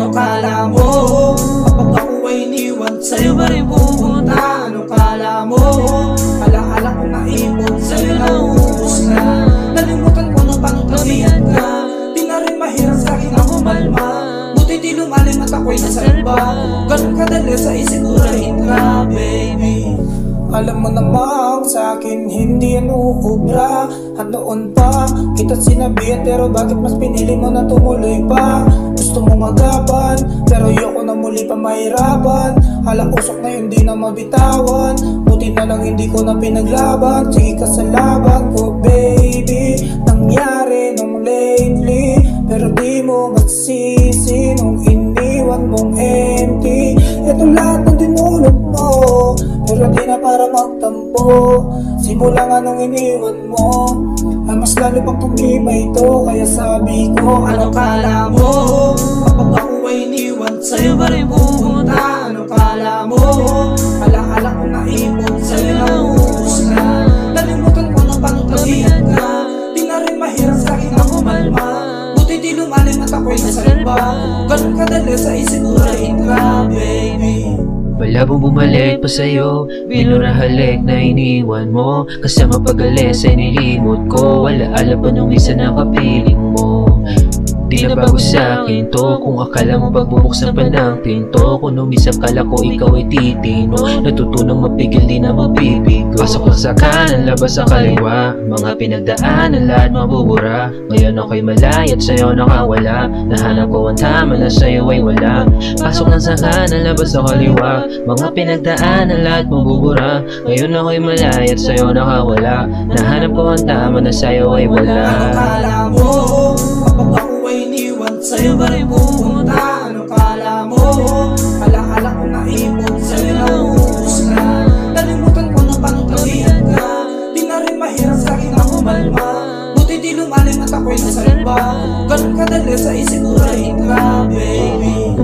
Ano kala mo? Kapag ako ay iniwan, sa'yo ba rin pupunta? Ano kala mo? Alaala ko naipon, sa'yo na uubos na. Nalimutan ko nung paano kamihan ka. Di na rin mahirap sa'kin ako malma. Buti di lumalim at ako'y nasalba. Ganun kadali sa isip ko rahit ka, baby. Alam mo namang sa'kin hindi yan uubra. At noon pa kita sinabihan, pero bakit mas pinili mo na tumuloy pa? Gusto mo magapan, pero ayoko na muli pa mahirapan. Hala usok na yun di na mabitawan. Buti na lang hindi ko na pinaglaban. Sige ka sa laban ko, baby. Nangyari nung lately, pero di mo magsisi nung iniwan mong empty. Ito lahat ng dinulot mo, pero di na para magtampo. Simula nga nung iniwan mo, ay mas lalo pang tumibay ito. Kaya sabi ko, ano kala mo? Kapag ako ay iniwan, sa'yo ba rin pupunta? Ano kala mo? Alaala ko naipon, sa'yo na uubos na. Nalimutan ko nung paano kamihan ka. Di na rin mahirap sa'kin ako malma. Buti di lumalim at ako'y nasalba. Ganun kadali sa isip ko rahit ka, baby. Malabong bumalik pa sa'yo, binurahalik na iniwan mo. Kasama pag-alis ay nilimot ko, alaala pa nung isa na kapiling mo. Di na bago sa'kin to, kung akala mo pagbubuksan pa ng pinto. Kung numisap kala ko ikaw ay titino, natutunang mapigil di na mabibigo. Pasok lang sa kanan, labas sa kaliwa, mga pinagdaanan lahat mabubura. Ngayon ako'y malaya at sa'yo nakawala, nahanap ko ang tama na sa'yo ay wala. Pasok lang sa kanan, labas sa kaliwa, mga pinagdaanan lahat mabubura. Ngayon ako'y malaya at sa'yo nakawala, nahanap ko ang tama na sa'yo ay wala. Ano kala mo? Kapag ako ay iniwan, sa'yo ba rin pupunta? Ano kala mo? Alaala ko naipon, sa'yo na uubos na. Nalimutan ko nung paano kamihan ka. Di na rin mahirap sa'kin ako malma. Buti di lumalim at ako'y nasalba. Ganun kadali sa isip ko rahit ka, baby.